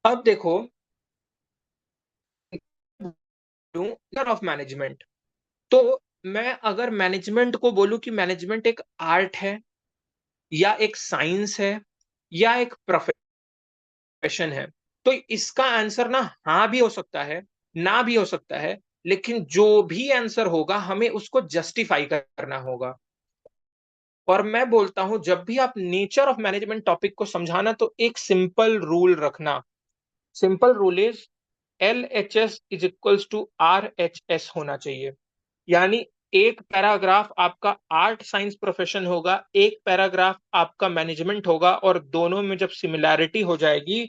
अब देखो, of management, तो मैं अगर मैनेजमेंट को बोलूं कि मैनेजमेंट एक आर्ट है या एक साइंस है या एक प्रोफेशन है, तो इसका आंसर ना हाँ भी हो सकता है, ना भी हो सकता है। लेकिन जो भी आंसर होगा हमें उसको जस्टिफाई करना होगा। और मैं बोलता हूं जब भी आप नेचर ऑफ मैनेजमेंट टॉपिक को समझाना तो एक सिंपल रूल रखना। Simple rule is LHS is equals to RHS होना चाहिए। यानी एक पैराग्राफ आपका आर्ट साइंस प्रोफेशन होगा, एक पैराग्राफ आपका मैनेजमेंट होगा, और दोनों में जब सिमिलैरिटी हो जाएगी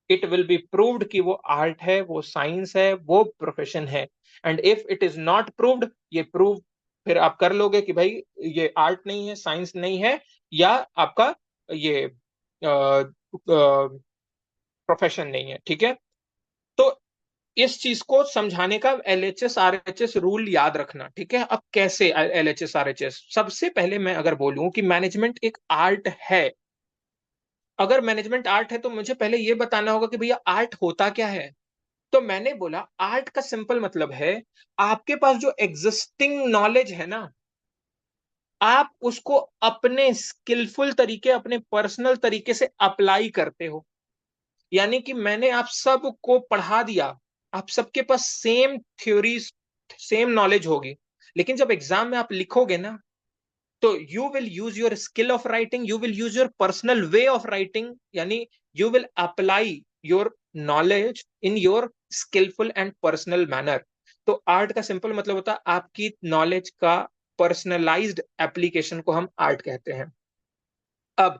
इट विल बी प्रूव्ड कि वो आर्ट है, वो साइंस है, वो प्रोफेशन है। And if it is not proved, ये प्रूव फिर आप कर लोगे कि भाई ये आर्ट नहीं है, साइंस नहीं है, या आपका ये प्रोफेशन नहीं है। ठीक है, तो इस चीज को समझाने का LHS RHS रूल याद रखना। ठीक है, अब कैसे LHS RHS? सबसे पहले मैं अगर बोलूं कि मैनेजमेंट एक आर्ट है, अगर मैनेजमेंट आर्ट है तो मुझे पहले ये बताना होगा कि भैया आर्ट होता क्या है। तो मैंने बोला आर्ट का सिंपल मतलब है आपके पास जो एग्जिस्टिंग नॉलेज है ना, आप उसको अपने स्किलफुल तरीके, अपने पर्सनल तरीके से अप्लाई करते हो। यानी कि मैंने आप सबको पढ़ा दिया, आप सबके पास सेम थ्योरीज, सेम नॉलेज होगी, लेकिन जब एग्जाम में आप लिखोगे ना, तो you will use your skill of writing, you will use your personal way of writing, यानी you will apply your knowledge in your skilful and personal manner. तो आर्ट का सिंपल मतलब होता है आपकी नॉलेज का पर्सनलाइज्ड एप्लीकेशन को हम आर्ट कहते हैं। अब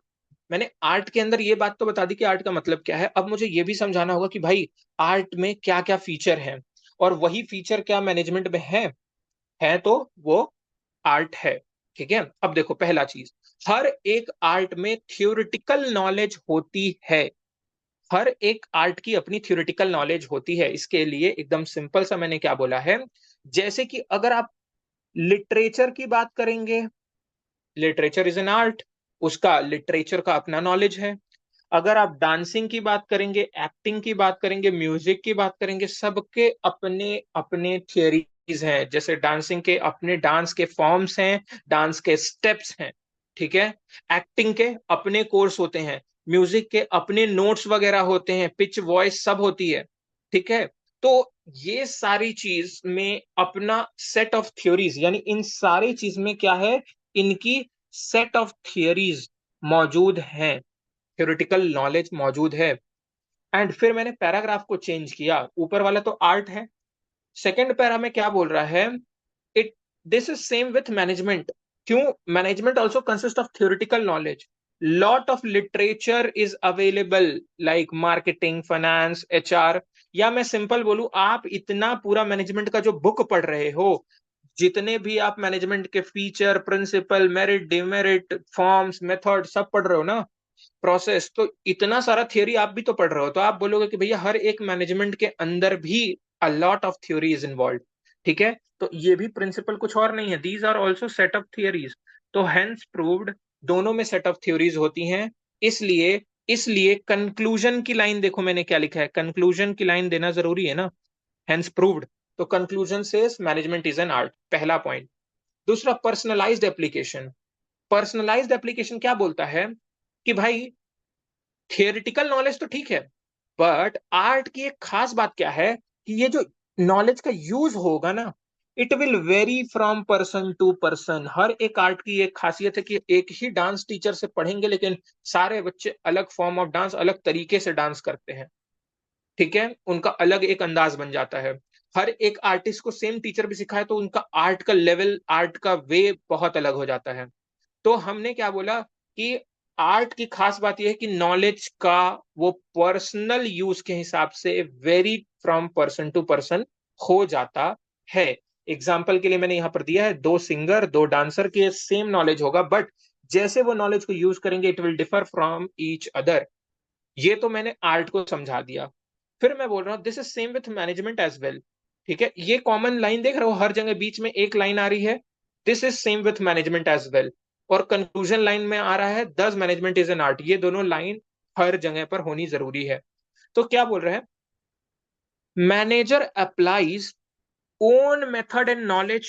मैंने आर्ट के अंदर ये बात तो बता दी कि आर्ट का मतलब क्या है, अब मुझे ये भी समझाना होगा कि भाई आर्ट में क्या क्या फीचर हैं, और वही फीचर क्या मैनेजमेंट में है तो वो आर्ट है। ठीक है, अब देखो पहला चीज, हर एक आर्ट में थियोरिटिकल नॉलेज होती है। हर एक आर्ट की अपनी थियोरिटिकल नॉलेज होती है। इसके लिए एकदम सिंपल सा मैंने क्या बोला है, जैसे कि अगर आप लिटरेचर की बात करेंगे, लिटरेचर इज एन आर्ट, उसका लिटरेचर का अपना नॉलेज है। अगर आप डांसिंग की बात करेंगे, एक्टिंग की बात करेंगे, म्यूजिक की बात करेंगे, सबके अपने अपने थियरीज हैं। जैसे डांसिंग के अपने डांस के फॉर्म्स हैं, डांस के स्टेप्स हैं। ठीक है, एक्टिंग के अपने कोर्स होते हैं, म्यूजिक के अपने नोट्स वगैरह होते हैं, पिच वॉइस सब होती है। ठीक है, तो ये सारी चीज में अपना सेट ऑफ थ्योरीज, यानी इन सारी चीज में क्या है, इनकी सेट ऑफ थियरीज मौजूद हैं, थ्योरेटिकल नॉलेज मौजूद है। एंड फिर मैंने पैराग्राफ को चेंज किया, ऊपर वाला तो आर्ट है, सेकंड पैरा में क्या बोल रहा है, it this is same with management. क्यों? Management also consist of theoretical knowledge, lot of literature is available like marketing, finance, HR। या मैं सिंपल बोलूं, आप इतना पूरा मैनेजमेंट का जो बुक पढ़ रहे हो, जितने भी आप मैनेजमेंट के feature, principle, merit, demerit, forms, method सब पढ़ रहे हो ना, प्रोसेस, तो इतना सारा थियोरी आप भी तो पढ़ रहे हो, तो आप बोलोगे कि भैया हर एक मैनेजमेंट के अंदर भी a lot of theory is involve. ठीक है, तो ये भी प्रिंसिपल कुछ और नहीं है, these are also set of theories. तो हेंस प्रूव्ड, दोनों में सेट ऑफ थ्योरीज होती हैं। इसलिए इसलिए कंक्लूजन की लाइन देखो मैंने क्या लिखा है, कंक्लूजन की लाइन देना जरूरी है ना, हेंस प्रूव्ड। तो कंक्लूजन से मैनेजमेंट इज एन आर्ट, पहला पॉइंट। दूसरा, पर्सनलाइज्ड एप्लीकेशन। पर्सनलाइज्ड एप्लीकेशन क्या बोलता है कि भाई थियोरिटिकल नॉलेज तो ठीक है, बट आर्ट की एक खास बात क्या है कि ये जो नॉलेज का यूज होगा ना, it will vary from person to person. हर एक आर्ट की एक खासियत है कि एक ही डांस टीचर से पढ़ेंगे, लेकिन सारे बच्चे अलग फॉर्म ऑफ डांस, अलग तरीके से डांस करते हैं। ठीक है, उनका अलग एक अंदाज बन जाता है। हर एक आर्टिस्ट को सेम टीचर भी सिखाए तो उनका आर्ट का लेवल, आर्ट का वे बहुत अलग हो जाता है। तो हमने क्या बोला कि आर्ट की खास बात यह है कि नॉलेज का वो पर्सनल यूज के हिसाब से vary from person to person हो जाता है। एग्जाम्पल के लिए मैंने यहां पर दिया है, दो सिंगर, दो डांसर के सेम नॉलेज होगा, बट जैसे वो नॉलेज को यूज करेंगे it will differ from each other. ये तो मैंने आर्ट को समझा दिया। फिर मैं बोल रहा हूँ this is same with management as well. ठीक है, ये कॉमन लाइन देख रहे हो, हर जगह बीच में एक लाइन आ रही है, this is same with management as well. और कंक्लूजन लाइन में आ रहा है दस मैनेजमेंट इज एन आर्ट। ये दोनों लाइन हर जगह पर होनी जरूरी है। तो क्या बोल रहे हैं, manager applies own method and knowledge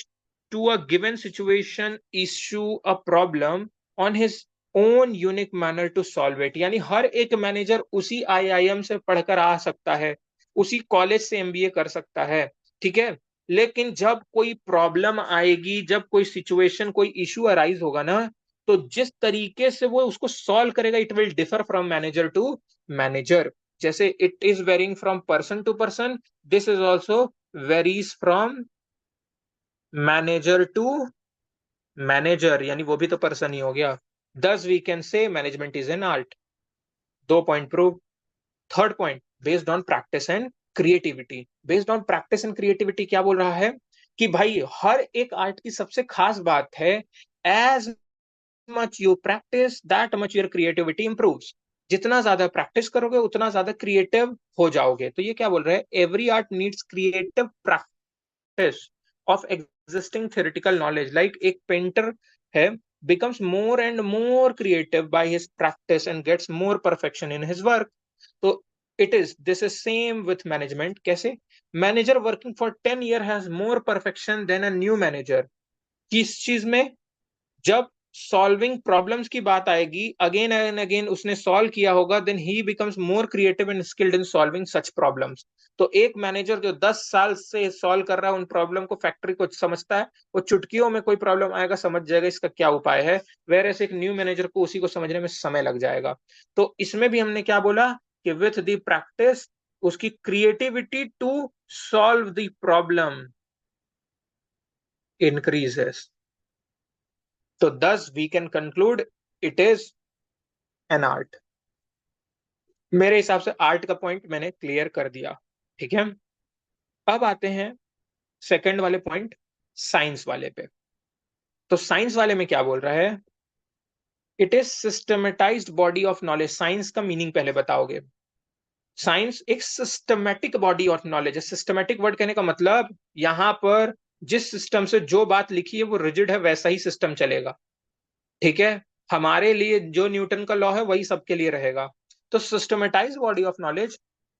to a given situation, issue, a problem on his own unique manner to solve it। यानी हर एक मैनेजर उसी आईआईएम से पढ़कर आ सकता है, उसी कॉलेज से एमबीए कर सकता है, ठीक है। लेकिन जब कोई प्रॉब्लम आएगी, जब कोई सिचुएशन, कोई इशू अराइज होगा ना, तो जिस तरीके से वो उसको सॉल्व करेगा, it will differ from manager to manager. जैसे it is varying from person to person, this is also varies from manager to manager, यानी वो भी तो पर्सन ही हो गया। Thus we can say management is an art. दो point prove. Third point, based on practice and creativity. Based on practice and creativity क्या बोल रहा है कि भाई हर एक आर्ट की सबसे खास बात है, as much you practice that much your creativity improves. जितना ज्यादा प्रैक्टिस करोगे उतना ज्यादा क्रिएटिव हो जाओगे। तो ये क्या बोल रहे हैं, every art needs creative practice of existing theoretical knowledge। like एक painter है, becomes more and more creative by his practice and gets more perfection in his work। तो this is same with management। कैसे, manager working for 10 year has more perfection than a new manager। किस चीज में, जब solving problems की बात आएगी, again and again उसने सॉल्व किया होगा, देन ही becomes more creative and skilled in solving such problems. तो एक मैनेजर जो 10 साल से सॉल्व कर रहा है उन प्रॉब्लम को, फैक्ट्री को समझता है, वो चुटकियों में कोई प्रॉब्लम आएगा समझ जाएगा इसका क्या उपाय है। वेर एस एक न्यू मैनेजर को उसी को समझने में समय लग जाएगा। तो इसमें भी हमने क्या बोला कि विथ द प्रैक्टिस उसकी creativity to solve the problem increases. तो thus we can conclude it is an art। मेरे हिसाब से आर्ट का पॉइंट मैंने क्लियर कर दिया, ठीक है। अब आते हैं सेकंड वाले पॉइंट, साइंस वाले पे। तो साइंस वाले में क्या बोल रहा है, it is systematised body of knowledge. Science का मीनिंग पहले बताओगे। साइंस एक सिस्टमेटिक बॉडी ऑफ नॉलेज है। सिस्टमेटिक वर्ड कहने का मतलब, यहां पर जिस सिस्टम से जो बात लिखी है वो रिजिड है, वैसा ही सिस्टम चलेगा, ठीक है। हमारे लिए जो न्यूटन का लॉ है वही सबके लिए रहेगा। तो सिस्टमेटाइज बॉडी ऑफ नॉलेज,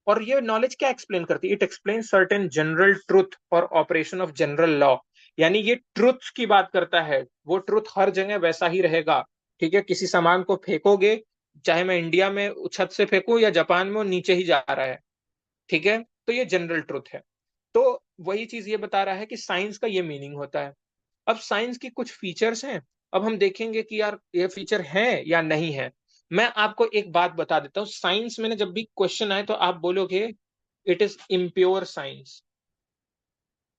और ये नॉलेज क्या एक्सप्लेन करती है, it explain certain general truth और ऑपरेशन ऑफ जनरल लॉ। यानी ये ट्रूथ की बात करता है, वो ट्रूथ हर जगह वैसा ही रहेगा, ठीक है। किसी सामान को फेंकोगे, चाहे मैं इंडिया में छत से फेंकूं या जापान में, वो नीचे ही जा रहा है, ठीक है। तो ये जनरल ट्रूथ है। तो वही चीज ये बता रहा है कि साइंस का ये मीनिंग होता है। अब साइंस की कुछ फीचर्स हैं, अब हम देखेंगे कि यार ये फीचर है या नहीं है। मैं आपको एक बात बता देता हूं, साइंस में ना जब भी क्वेश्चन आए तो आप बोलोगे इट इज इम्प्योर साइंस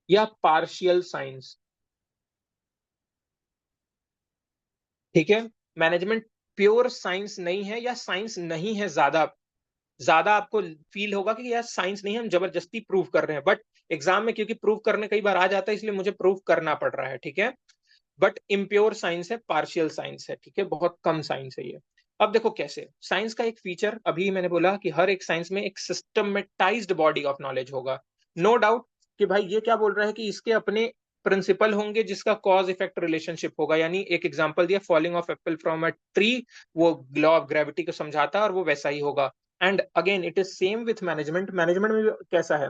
या पार्शियल साइंस, ठीक है। मैनेजमेंट प्योर साइंस नहीं है, या साइंस नहीं है। ज्यादा ज्यादा आपको फील होगा कि यार साइंस नहीं है, हम जबरदस्ती प्रूव कर रहे हैं, बट एग्जाम में क्योंकि प्रूव करने कई बार आ जाता है इसलिए मुझे प्रूव करना पड़ रहा है, ठीक है। बट इम्प्योर साइंस है, पार्शियल साइंस है, ठीक है, बहुत कम साइंस है ये। अब देखो कैसे साइंस का एक फीचर, अभी मैंने बोला कि हर एक साइंस में एक सिस्टमेटाइज्ड बॉडी ऑफ नॉलेज होगा। नो डाउट कि भाई ये क्या बोल रहा है कि इसके अपने प्रिंसिपल होंगे जिसका कॉज इफेक्ट रिलेशनशिप होगा। यानी एक एग्जांपल दिया, falling of Apple from a tree, वो लॉ ऑफ ग्रेविटी को समझाता है और वो वैसा ही होगा। And again it is same with management. Management में भी कैसा है,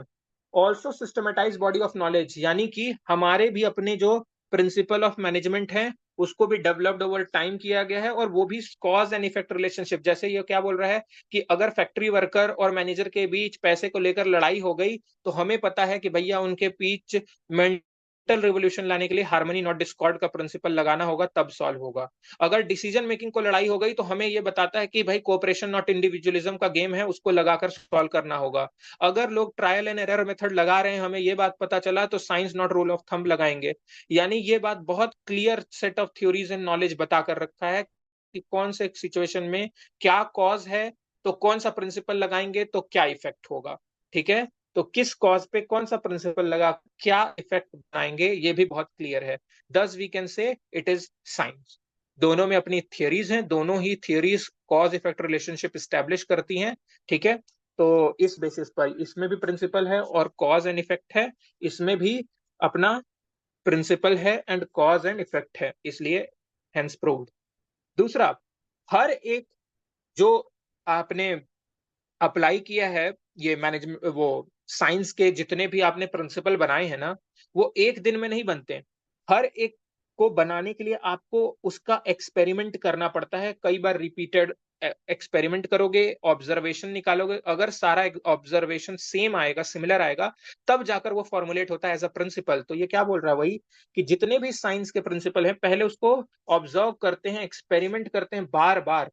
also systematise body of knowledge, यानी कि हमारे भी अपने जो प्रिंसिपल ऑफ मैनेजमेंट है उसको भी डेवलप्ड ओवर टाइम किया गया है, और वो भी कॉज एंड इफेक्ट रिलेशनशिप। जैसे ये क्या बोल रहा है कि अगर फैक्ट्री वर्कर और मैनेजर के बीच पैसे को लेकर लड़ाई हो गई, तो हमें पता है कि भैया उनके बीच मेंटल रिवोल्यूशन लाने के लिए हार्मनी नॉट डिस्कॉर्ड का प्रिंसिपल लगाना होगा, तब सॉल्व होगा। अगर डिसीजन मेकिंग को लड़ाई हो गई तो हमें ये बताता है कि भाई कोऑपरेशन नॉट इंडिविजुअलिज्म का गेम है, उसको लगाकर सॉल्व करना होगा। अगर लोग ट्रायल एंड एरर मेथड लगा रहे हैं, हमें ये बात पता चला, तो science not rule of thumb लगाएंगे। यानी ये बात बहुत clear set of theories and knowledge बता कर रखा है कि कौन से सिचुएशन में क्या कॉज है, तो कौन सा प्रिंसिपल लगाएंगे तो क्या इफेक्ट होगा, ठीक है। तो किस कॉज पे कौन सा प्रिंसिपल लगा क्या इफेक्ट बनाएंगे, ये भी बहुत क्लियर है। Thus we can say it is science. दोनों में अपनी थियरीज हैं, दोनों ही theories cause effect relationship establish करती हैं, ठीक है। तो इस बेसिस पर इसमें भी प्रिंसिपल है और कॉज एंड इफेक्ट है, इसमें भी अपना प्रिंसिपल है एंड कॉज एंड इफेक्ट है, इसलिए हेंस प्रूव्ड। दूसरा, हर एक जो आपने अप्लाई किया है ये मैनेजमेंट, वो साइंस के जितने भी आपने प्रिंसिपल बनाए हैं ना, वो एक दिन में नहीं बनते। हर एक को बनाने के लिए आपको उसका एक्सपेरिमेंट करना पड़ता है, कई बार रिपीटेड एक्सपेरिमेंट करोगे, ऑब्जर्वेशन निकालोगे, अगर सारा ऑब्जर्वेशन सेम आएगा, सिमिलर आएगा, तब जाकर वो फॉर्मुलेट होता है एज अ प्रिंसिपल। तो ये क्या बोल रहा है वही, कि जितने भी साइंस के प्रिंसिपल हैं पहले उसको ऑब्जर्व करते हैं, एक्सपेरिमेंट करते हैं बार बार,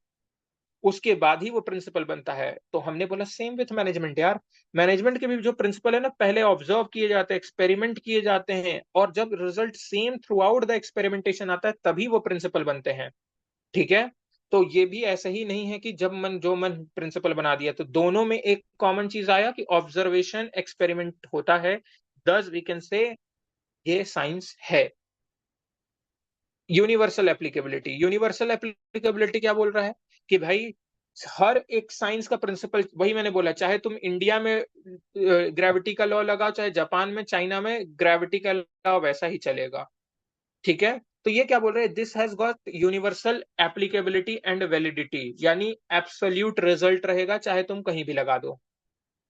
उसके बाद ही वो प्रिंसिपल बनता है। तो हमने बोला सेम विथ मैनेजमेंट यार, मैनेजमेंट के भी जो प्रिंसिपल है ना, पहले ऑब्जर्व किए जाते हैं, एक्सपेरिमेंट किए जाते हैं, और जब result same through out the experimentation आता है तभी वो प्रिंसिपल बनते हैं। ठीक है। तो ये भी ऐसा ही नहीं है कि जब मन जो मन प्रिंसिपल बना दिया, तो दोनों में एक कॉमन चीज आया कि ऑब्जर्वेशन एक्सपेरिमेंट होता है, दस वी कैन से ये साइंस है। यूनिवर्सल एप्लीकेबिलिटी क्या बोल रहा है, कि भाई हर एक साइंस का प्रिंसिपल, वही मैंने बोला, चाहे तुम इंडिया में ग्रेविटी का लॉ लगाओ, चाहे जापान में, चाइना में ग्रेविटी का लॉ वैसा ही चलेगा। ठीक है। तो ये क्या बोल रहे हैं, this has got universal applicability and validity, यानी एब्सोल्यूट रिजल्ट रहेगा चाहे तुम कहीं भी लगा दो।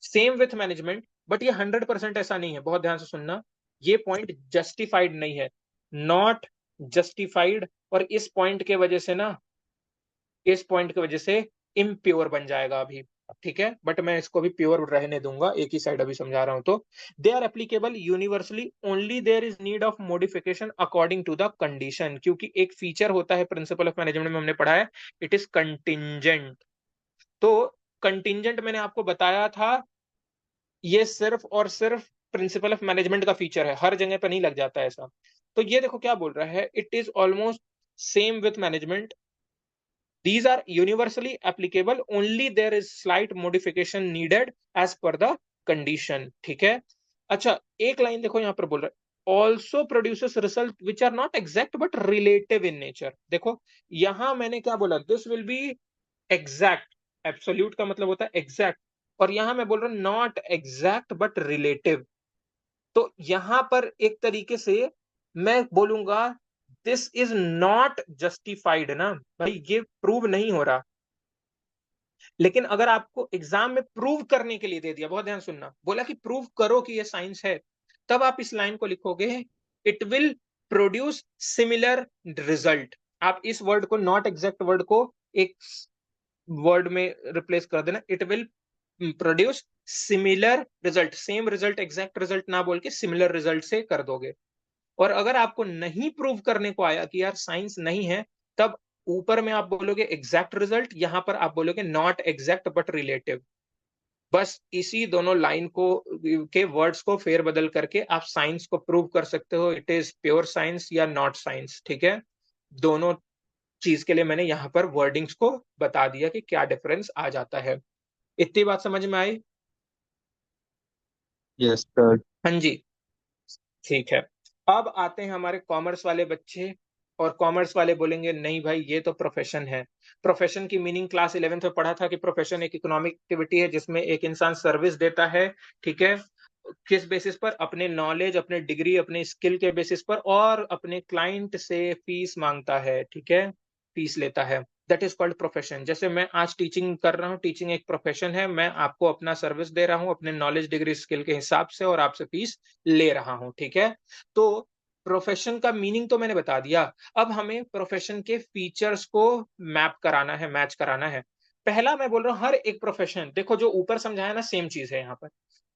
सेम विथ मैनेजमेंट, बट ये 100% ऐसा नहीं है, बहुत ध्यान से सुनना, ये पॉइंट जस्टिफाइड नहीं है, नॉट जस्टिफाइड। और इस पॉइंट की वजह से इम्प्योर बन जाएगा अभी। ठीक है, बट मैं इसको भी प्योर रहने दूंगा, एक ही साइड अभी समझा रहा हूं। तो they are applicable universally, only there is need of modification according to the condition, क्योंकि एक फीचर होता है प्रिंसिपल ऑफ मैनेजमेंट में, हमने पढ़ा है, इट इज कंटिंजेंट। तो कंटिंजेंट मैंने आपको बताया था, ये सिर्फ और सिर्फ प्रिंसिपल ऑफ मैनेजमेंट का फीचर है, हर जगह पर नहीं लग जाता ऐसा। तो ये देखो क्या बोल रहा है, it is almost same with management, these are universally applicable, only there is slight modification needed as per the condition। ठीक है। अच्छा, एक लाइन देखो यहां पर बोल रहा है, also produces result which are not exact but relative in nature। देखो यहां मैंने क्या बोला, this will be exact, absolute का मतलब होता है exact, और यहां मैं बोल रहा हूं not exact but relative। तो यहां पर एक तरीके से मैं बोलूंगा, दिस इज नॉट जस्टिफाइड ना भाई, ये प्रूव नहीं हो रहा। लेकिन अगर आपको एग्जाम में प्रूव करने के लिए दे दिया, बहुत ध्यान सुनना, बोला कि प्रूव करो कि ये साइंस है, तब आप इस लाइन को लिखोगे, it will produce similar result. आप इस वर्ड को, नॉट एग्जैक्ट वर्ड को, एक वर्ड में रिप्लेस कर देना, it will produce similar result. Same result, exact result ना बोल के सिमिलर रिजल्ट से कर दोगे। और अगर आपको नहीं प्रूव करने को आया कि यार साइंस नहीं है, तब ऊपर में आप बोलोगे एग्जैक्ट रिजल्ट, यहां पर आप बोलोगे नॉट एग्जैक्ट बट रिलेटिव। बस इसी दोनों लाइन को के वर्ड्स को फेर बदल करके आप साइंस को प्रूव कर सकते हो, इट इज प्योर साइंस या नॉट साइंस। ठीक है। दोनों चीज के लिए मैंने यहां पर वर्डिंग्स को बता दिया कि क्या डिफरेंस आ जाता है। इतनी बात समझ में आई? Yes sir. हाँ जी। ठीक है। अब आते हैं हमारे कॉमर्स वाले बच्चे, और कॉमर्स वाले बोलेंगे नहीं भाई ये तो प्रोफेशन है। प्रोफेशन की मीनिंग क्लास 11th में पढ़ा था कि प्रोफेशन एक इकोनॉमिक एक्टिविटी है जिसमें एक इंसान सर्विस देता है। ठीक है। किस बेसिस पर, अपने नॉलेज, अपने डिग्री, अपने स्किल के बेसिस पर, और अपने क्लाइंट से फीस मांगता है। ठीक है, फीस लेता है, दैट इज कॉल्ड प्रोफेशन। जैसे मैं आज टीचिंग कर रहा हूँ, टीचिंग एक प्रोफेशन है, मैं आपको अपना सर्विस दे रहा हूँ अपने नॉलेज, डिग्री, स्किल के हिसाब से, और आपसे फीस ले रहा हूँ। ठीक है। तो प्रोफेशन का मीनिंग तो मैंने बता दिया, अब हमें प्रोफेशन के फीचर्स को मैप कराना है, मैच कराना है। पहला मैं बोल रहा हूँ, हर एक प्रोफेशन, देखो जो ऊपर समझाया ना सेम चीज है यहाँ पर,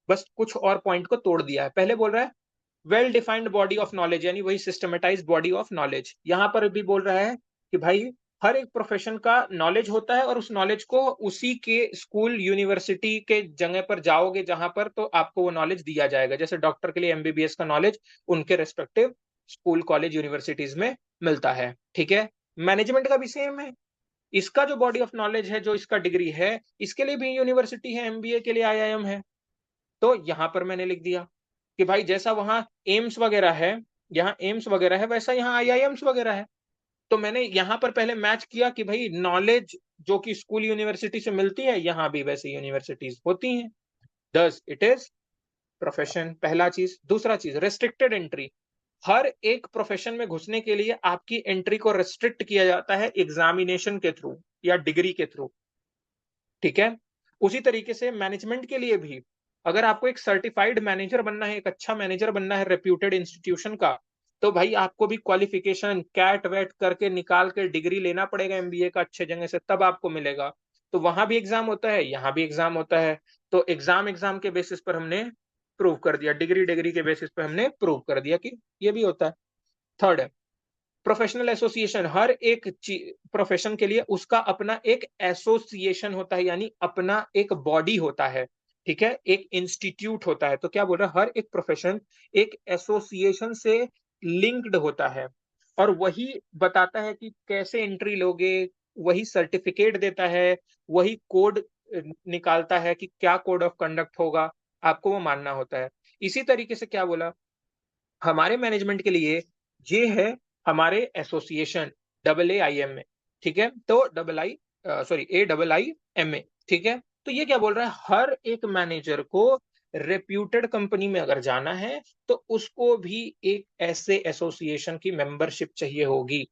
बस कुछ और पॉइंट को तोड़ दिया है। पहले बोल रहा है well defined body of knowledge, यानी वही सिस्टमेटाइज बॉडी ऑफ नॉलेज। यहां पर भी बोल रहा है कि भाई हर एक प्रोफेशन का नॉलेज होता है, और उस नॉलेज को उसी के स्कूल, यूनिवर्सिटी के जगह पर जाओगे जहां पर, तो आपको वो नॉलेज दिया जाएगा। जैसे डॉक्टर के लिए एमबीबीएस का नॉलेज उनके रेस्पेक्टिव स्कूल, कॉलेज, यूनिवर्सिटीज में मिलता है। ठीक है। मैनेजमेंट का भी सेम है, इसका जो बॉडी ऑफ नॉलेज है, जो इसका डिग्री है, इसके लिए भी यूनिवर्सिटी है, एमबीए के लिए आईआईएम है। तो यहां पर मैंने लिख दिया कि भाई जैसा वहां एम्स वगैरह है, यहाँ एम्स वगैरह है, वैसा यहाँ आईआईएम्स वगैरह है। तो मैंने यहां पर पहले मैच किया कि भाई नॉलेज जो कि स्कूल, यूनिवर्सिटी से मिलती है, यहां भी वैसे यूनिवर्सिटीज होती हैं। दस इट इज प्रोफेशन, पहला चीज। दूसरा चीज, रेस्ट्रिक्टेड एंट्री। हर एक प्रोफेशन में घुसने के लिए आपकी एंट्री को रेस्ट्रिक्ट किया जाता है एग्जामिनेशन के थ्रू या डिग्री के थ्रू। ठीक है। उसी तरीके से मैनेजमेंट के लिए भी, अगर आपको एक सर्टिफाइड मैनेजर बनना है, एक अच्छा मैनेजर बनना है रेप्यूटेड इंस्टीट्यूशन का, तो भाई आपको भी क्वालिफिकेशन कैट वेट करके निकाल के डिग्री लेना पड़ेगा एमबीए का अच्छे जगह से, तब आपको मिलेगा। तो वहां भी एग्जाम होता है, यहाँ भी एग्जाम होता है। तो एग्जाम एग्जाम के बेसिस पर हमने प्रूव कर दिया, डिग्री डिग्री के बेसिस पर हमने प्रूव कर दिया कि ये भी होता है। थर्ड है प्रोफेशनल एसोसिएशन। हर एक प्रोफेशन के लिए उसका अपना एक एसोसिएशन होता है, यानी अपना एक बॉडी होता है, ठीक है, एक इंस्टीट्यूट होता है। तो क्या बोल रहा है, हर एक प्रोफेशन एक एसोसिएशन से लिंक्ड होता है, और वही बताता है कि कैसे एंट्री लोगे, वही सर्टिफिकेट देता है, वही कोड निकालता है कि क्या कोड ऑफ कंडक्ट होगा, आपको वो मानना होता है। इसी तरीके से क्या बोला, हमारे मैनेजमेंट के लिए ये है हमारे एसोसिएशन, AAIMA, ठीक है। तो डबल आई सॉरी AIIMA, ठीक है। तो ये क्या बोल रहा है, हर एक मैनेजर को रेप्यूटेड कंपनी में अगर जाना है तो उसको भी एक ऐसे एसोसिएशन की मेंबरशिप चाहिए होगी।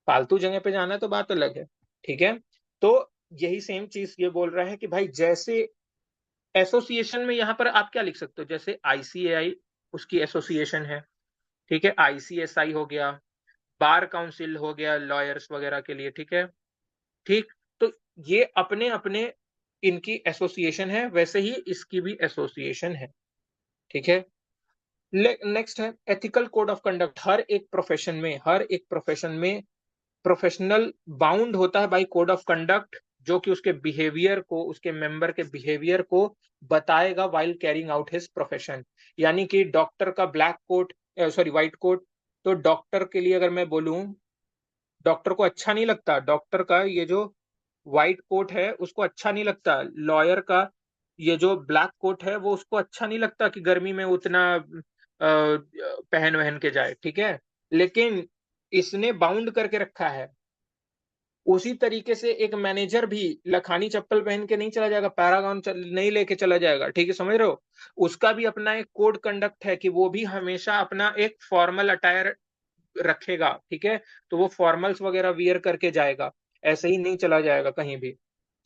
फालतू जगह पे जाना है तो बात अलग है, ठीक है। तो यही सेम चीज ये बोल रहा है कि भाई जैसे एसोसिएशन में यहां पर आप क्या लिख सकते हो, जैसे ICAI उसकी एसोसिएशन है, ठीक है, ICSI हो गया, बार काउंसिल हो गया लॉयर्स वगैरह के लिए, ठीक है, ठीक। तो ये अपने अपने इनकी एसोसिएशन है, वैसे ही इसकी भी एसोसिएशन है, ठीक है। नेक्स्ट है एथिकल कोड ऑफ कंडक्ट। हर एक प्रोफेशन में प्रोफेशनल बाउंड होता है बाई कोड ऑफ कंडक्ट, जो कि उसके बिहेवियर को, उसके मेंबर के बिहेवियर को बताएगा while carrying out his profession. यानी कि डॉक्टर का black coat, sorry white coat, तो डॉक्टर के लिए अगर मैं बोलूं, डॉक्टर को अच्छा नहीं लगता, डॉक्टर का ये जो व्हाइट कोट है उसको अच्छा नहीं लगता, लॉयर का ये जो ब्लैक कोट है वो उसको अच्छा नहीं लगता कि गर्मी में उतना पहन वहन के जाए, ठीक है। लेकिन इसने बाउंड करके रखा है। उसी तरीके से एक मैनेजर भी लखानी चप्पल पहन के नहीं चला जाएगा, पैरागॉन नहीं लेके चला जाएगा, ठीक है, समझ रहे हो। उसका भी अपना एक कोड कंडक्ट है कि वो भी हमेशा अपना एक फॉर्मल अटायर रखेगा, ठीक है। तो वो फॉर्मल्स वगैरह वियर करके जाएगा, ऐसे ही नहीं चला जाएगा कहीं भी,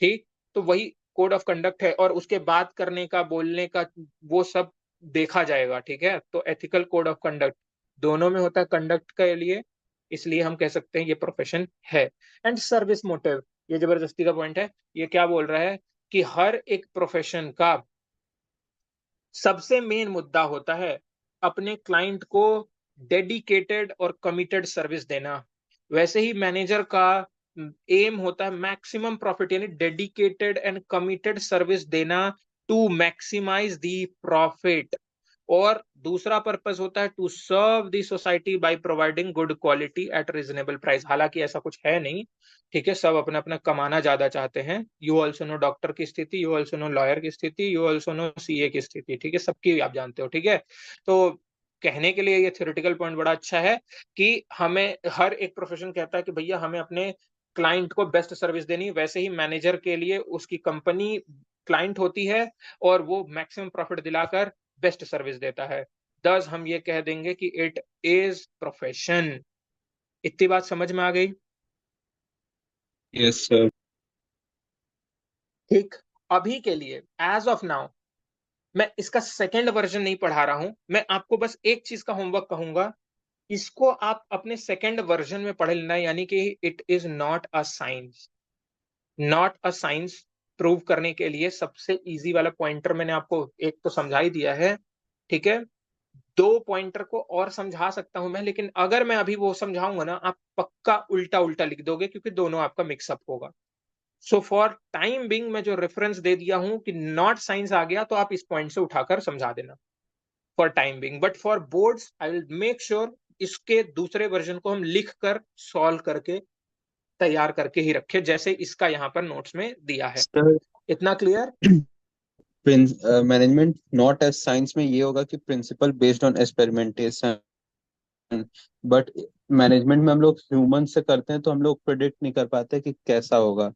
ठीक। तो वही कोड ऑफ कंडक्ट है, और उसके बात करने का, बोलने का, वो सब देखा जाएगा, ठीक है। तो एथिकल कोड ऑफ कंडक्ट दोनों में होता है कंडक्ट के लिए, इसलिए हम कह सकते हैं ये प्रोफेशन है। एंड सर्विस मोटिव, ये जबरदस्ती का पॉइंट है। ये क्या बोल रहा है कि हर एक प्रोफेशन का सबसे मेन मुद्दा होता है अपने क्लाइंट को डेडिकेटेड और कमिटेड सर्विस देना। वैसे ही मैनेजर का एम होता है मैक्सिमम प्रॉफिट, यानी डेडिकेटेड एंड कमिटेड सर्विस देना टू मैक्सिमाइज दी प्रॉफिट। और दूसरा पर्पस होता है to serve the society by providing good quality at reasonable price. हालांकि ऐसा कुछ है नहीं, ठीक है, सब अपना अपना कमाना ज्यादा चाहते हैं। यू ऑल्सो नो डॉक्टर की स्थिति, यू ऑल्सो नो लॉयर की स्थिति, यू ऑल्सो नो CA की स्थिति, ठीक है, सबकी आप जानते हो, ठीक है। तो कहने के लिए ये थ्योरेटिकल पॉइंट बड़ा अच्छा है कि हमें हर एक प्रोफेशन कहता है कि भैया हमें अपने क्लाइंट को बेस्ट सर्विस देनी। वैसे ही मैनेजर के लिए उसकी कंपनी क्लाइंट होती है, और वो मैक्सिमम प्रॉफिट दिलाकर बेस्ट सर्विस देता है। दस हम ये कह देंगे कि इट इज प्रोफेशन। इतनी बात समझ में आ गई? Yes sir. ठीक। अभी के लिए एज ऑफ नाउ मैं इसका सेकेंड वर्जन नहीं पढ़ा रहा हूं, मैं आपको बस एक चीज का होमवर्क कहूंगा, इसको आप अपने सेकेंड वर्जन में पढ़ लेना, यानी कि it is not a science. Not a science prove करने के लिए सबसे इजी वाला पॉइंटर मैंने आपको एक तो समझा ही दिया है, ठीक है। दो पॉइंटर को और समझा सकता हूं मैं, लेकिन अगर मैं अभी वो समझाऊंगा ना, आप पक्का उल्टा उल्टा लिख दोगे, क्योंकि दोनों आपका मिक्सअप होगा। सो फॉर टाइम बिंग मैं जो रेफरेंस दे दिया हूं कि नॉट साइंस आ गया, तो आप इस पॉइंट से उठाकर समझा देना for time being. But for boards I will make sure इसके दूसरे वर्जन को हम लिख कर सॉल्व करके तैयार करके ही रखे, जैसे इसका यहाँ पर नोट्स में दिया है। सर इतना clear? Management not as science में ये होगा कि principle based on experimentation, but management में हम लोग ह्यूमन से करते हैं तो हम लोग प्रिडिक्ट नहीं कर पाते कि कैसा होगा।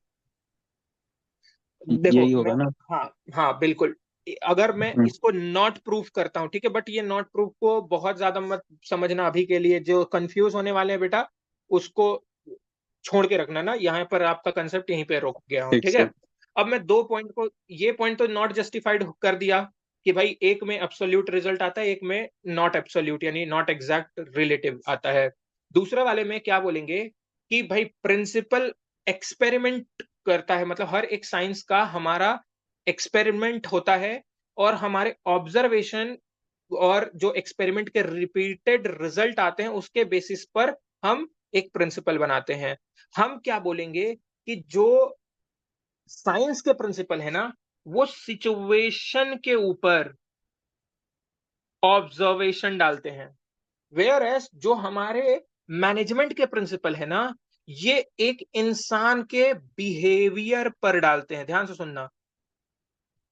देखो यही मैं, होगा ना। हाँ हाँ बिल्कुल, अगर मैं हम्म। इसको नॉट प्रूफ करता हूँ, ठीक है, बट ये नॉट प्रूफ को बहुत ज्यादा मत समझना अभी के लिए, जो कंफ्यूज होने वाले हैं बेटा उसको छोड़ के रखना ना, यहाँ पर आपका कंसेप्ट यहीं पे रोक गया हूँ, ठीक ठीक है। सर। अब मैं दो पॉइंट को, ये पॉइंट तो नॉट जस्टिफाइड कर दिया कि भाई एक में एब्सोल्यूट रिजल्ट आता है, एक में नॉट एब्सोल्यूट यानी नॉट एग्जैक्ट रिलेटिव आता है। दूसरे वाले में क्या बोलेंगे कि भाई प्रिंसिपल एक्सपेरिमेंट करता है, मतलब हर एक साइंस का हमारा एक्सपेरिमेंट होता है, और हमारे ऑब्जर्वेशन और जो एक्सपेरिमेंट के रिपीटेड रिजल्ट आते हैं उसके बेसिस पर हम एक प्रिंसिपल बनाते हैं। हम क्या बोलेंगे कि जो साइंस के प्रिंसिपल है ना, वो सिचुएशन के ऊपर ऑब्जर्वेशन डालते हैं, वेयर एज जो हमारे मैनेजमेंट के प्रिंसिपल है ना, ये एक इंसान के बिहेवियर पर डालते हैं। ध्यान से सुनना,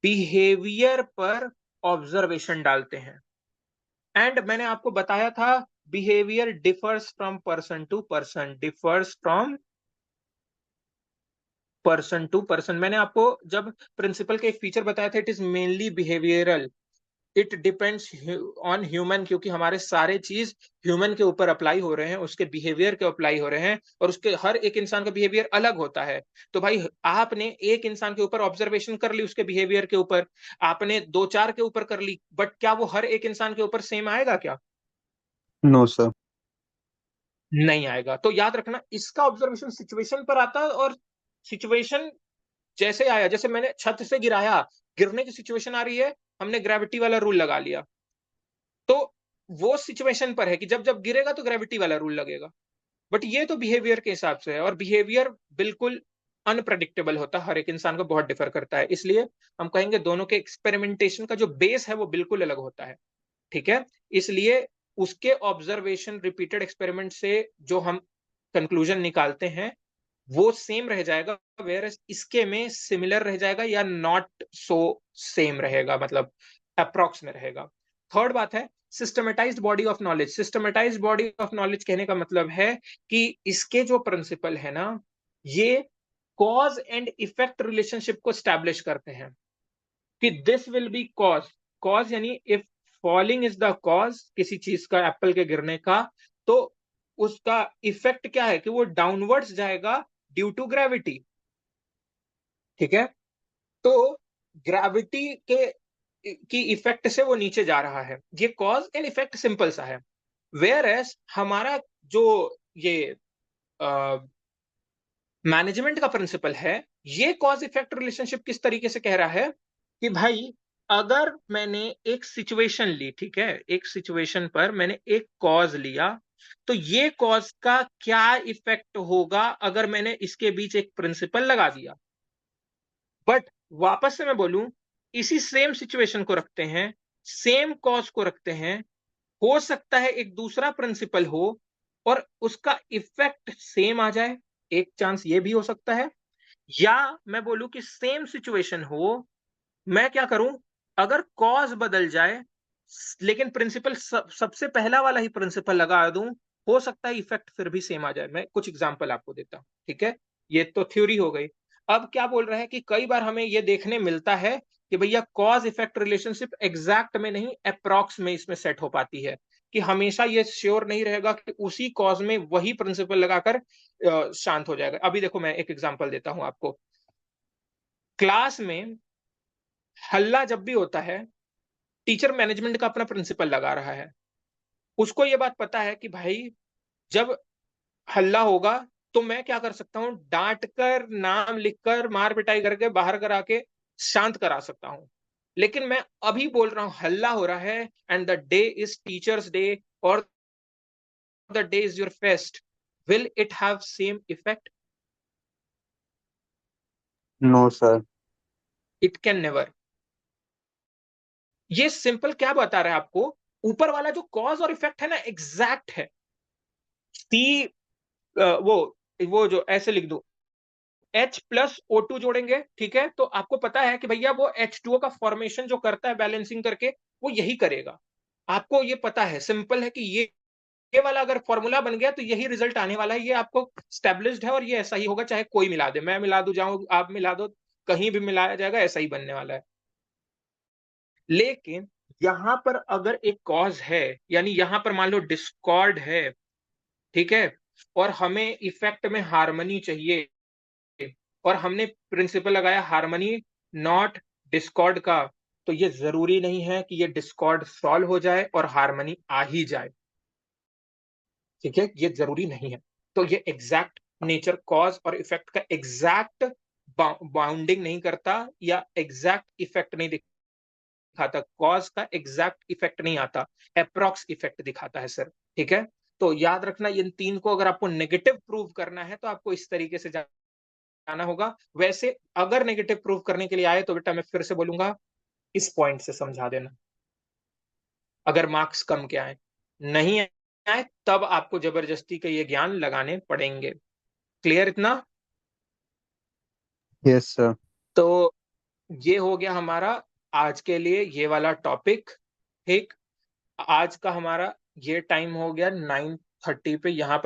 बिहेवियर पर ऑब्जर्वेशन डालते हैं। एंड मैंने आपको बताया था, behaviour differs from person to person, differs from person to person. मैंने आपको जब प्रिंसिपल के एक फीचर बताया था, it is mainly behavioural, it depends on human, क्योंकि हमारे सारे चीज ह्यूमन के ऊपर अप्लाई हो रहे हैं, उसके बिहेवियर के अप्लाई हो रहे हैं, और उसके हर एक इंसान का बिहेवियर अलग होता है। तो भाई आपने एक इंसान के ऊपर ऑब्जर्वेशन कर ली, उसके बिहेवियर के ऊपर, आपने दो चार के ऊपर कर ली, बट क्या वो हर एक इंसान के ऊपर सेम आएगा क्या? No sir. नहीं आएगा। तो याद रखना, इसका ऑब्जर्वेशन सिचुएशन पर आता है, और सिचुएशन जैसे आया, जैसे मैंने छत से गिराया, गिरने की सिचुएशन आ रही है, हमने ग्रेविटी वाला रूल लगा लिया, तो वो सिचुएशन पर है कि जब जब गिरेगा तो ग्रेविटी वाला रूल लगेगा। बट ये तो बिहेवियर के हिसाब से है, और बिहेवियर बिल्कुल अनप्रडिक्टेबल होता है, हर एक इंसान को बहुत डिफर करता है, इसलिए हम कहेंगे दोनों के एक्सपेरिमेंटेशन का जो बेस है वो बिल्कुल अलग होता है। ठीक है, इसलिए उसके ऑब्जर्वेशन रिपीटेड एक्सपेरिमेंट से जो हम कंक्लूजन निकालते हैं वो सेम रह जाएगा, वेयर इसके में सिमिलर रह जाएगा या नॉट सो सेम रहेगा, मतलब अप्रोक्स में रहेगा। थर्ड बात है systematised body of knowledge. Systematised body of knowledge कहने का मतलब है कि इसके जो प्रिंसिपल है ना, ये कॉज एंड इफेक्ट रिलेशनशिप को स्टैब्लिश करते हैं कि this will be cause, cause यानी if falling is the cause किसी चीज का, एप्पल के गिरने का, तो उसका इफेक्ट क्या है कि वो डाउनवर्ड्स जाएगा ड्यू टू ग्रेविटी। ठीक है, तो ग्रेविटी के की इफेक्ट से वो नीचे जा रहा है, ये कॉज एंड इफेक्ट सिंपल सा है। वेयर एज हमारा जो ये मैनेजमेंट का प्रिंसिपल है, ये कॉज इफेक्ट रिलेशनशिप किस तरीके से कह रहा है कि भाई अगर मैंने एक सिचुएशन ली, ठीक है, एक सिचुएशन पर मैंने एक कॉज लिया, तो ये कॉज का क्या इफेक्ट होगा अगर मैंने इसके बीच एक प्रिंसिपल लगा दिया। बट वापस से मैं बोलूं, इसी सेम सिचुएशन को रखते हैं, सेम कॉज को रखते हैं, हो सकता है एक दूसरा प्रिंसिपल हो और उसका इफेक्ट सेम आ जाए, एक चांस ये भी हो सकता है। या मैं बोलूं कि सेम सिचुएशन हो, मैं क्या करूं, अगर कॉज बदल जाए लेकिन प्रिंसिपल सबसे पहला वाला ही प्रिंसिपल लगा दूं, हो सकता है इफेक्ट फिर भी सेम आ जाए। मैं कुछ एग्जांपल आपको देता हूं, ठीक है, ये तो थ्योरी हो गई। अब क्या बोल रहे हैं कि कई बार हमें ये देखने मिलता है कि भैया कॉज इफेक्ट रिलेशनशिप एग्जैक्ट में नहीं, अप्रॉक्स में इसमें सेट हो पाती है, कि हमेशा ये श्योर नहीं रहेगा कि उसी कॉज में वही प्रिंसिपल लगाकर शांत हो जाएगा। अभी देखो मैं एक एग्जांपल देता हूं आपको। क्लास में हल्ला जब भी होता है, टीचर मैनेजमेंट का अपना प्रिंसिपल लगा रहा है, उसको ये बात पता है कि भाई जब हल्ला होगा तो मैं क्या कर सकता हूं, डांट कर, नाम लिखकर, मार पिटाई करके बाहर करा के शांत करा सकता हूं। लेकिन मैं अभी बोल रहा हूं हल्ला हो रहा है, and the day is teachers day, और the day is your fest, will it have same effect? No sir. It can never. ये सिंपल क्या बता रहा है आपको, ऊपर वाला जो कॉज और इफेक्ट है ना, एग्जैक्ट है। सी वो वो जो ऐसे लिख दो, H+O2 जोड़ेंगे, ठीक है, तो आपको पता है कि भैया वो H2O का फॉर्मेशन जो करता है बैलेंसिंग करके, वो यही करेगा। आपको ये पता है, सिंपल है कि ये वाला अगर फॉर्मूला बन गया तो यही रिजल्ट आने वाला है, ये आपको स्टेब्लिश्ड है, और ये ऐसा ही होगा, चाहे कोई मिला दे, मैं मिला दू, जाऊं आप मिला दो, कहीं भी मिलाया जाएगा, ऐसा ही बनने वाला है। लेकिन यहां पर अगर एक कॉज है, यानी यहां पर मान लो डिस्कॉर्ड है, ठीक है, और हमें इफेक्ट में हार्मनी चाहिए, और हमने प्रिंसिपल लगाया हार्मनी नॉट डिस्कॉर्ड का, तो ये जरूरी नहीं है कि ये डिस्कॉर्ड सॉल्व हो जाए और हार्मनी आ ही जाए। ठीक है, ये जरूरी नहीं है। तो ये एग्जैक्ट नेचर, कॉज और इफेक्ट का एग्जैक्ट बाउंडिंग नहीं करता या एग्जैक्ट इफेक्ट नहीं दिखाता, कॉज का एग्जैक्ट इफेक्ट नहीं आता, अप्रॉक्स इफेक्ट दिखाता है सर। ठीक है, तो याद रखना इन तीन को अगर आपको नेगेटिव प्रूव करना है तो आपको इस तरीके से जाना होगा। वैसे अगर नेगेटिव प्रूव करने के लिए आए तो बेटा मैं फिर से बोलूंगा, इस पॉइंट से समझा देना, अगर मार्क्स कम के आए। नहीं आए तब आपको जबरदस्ती के ये ज्ञान लगाने पड़ेंगे। क्लियर इतना? Yes sir. तो ये हो गया हमारा आज के लिए ये वाला टॉपिक। ठीक, आज का हमारा ये टाइम हो गया 9:30 पे, यहाँ पर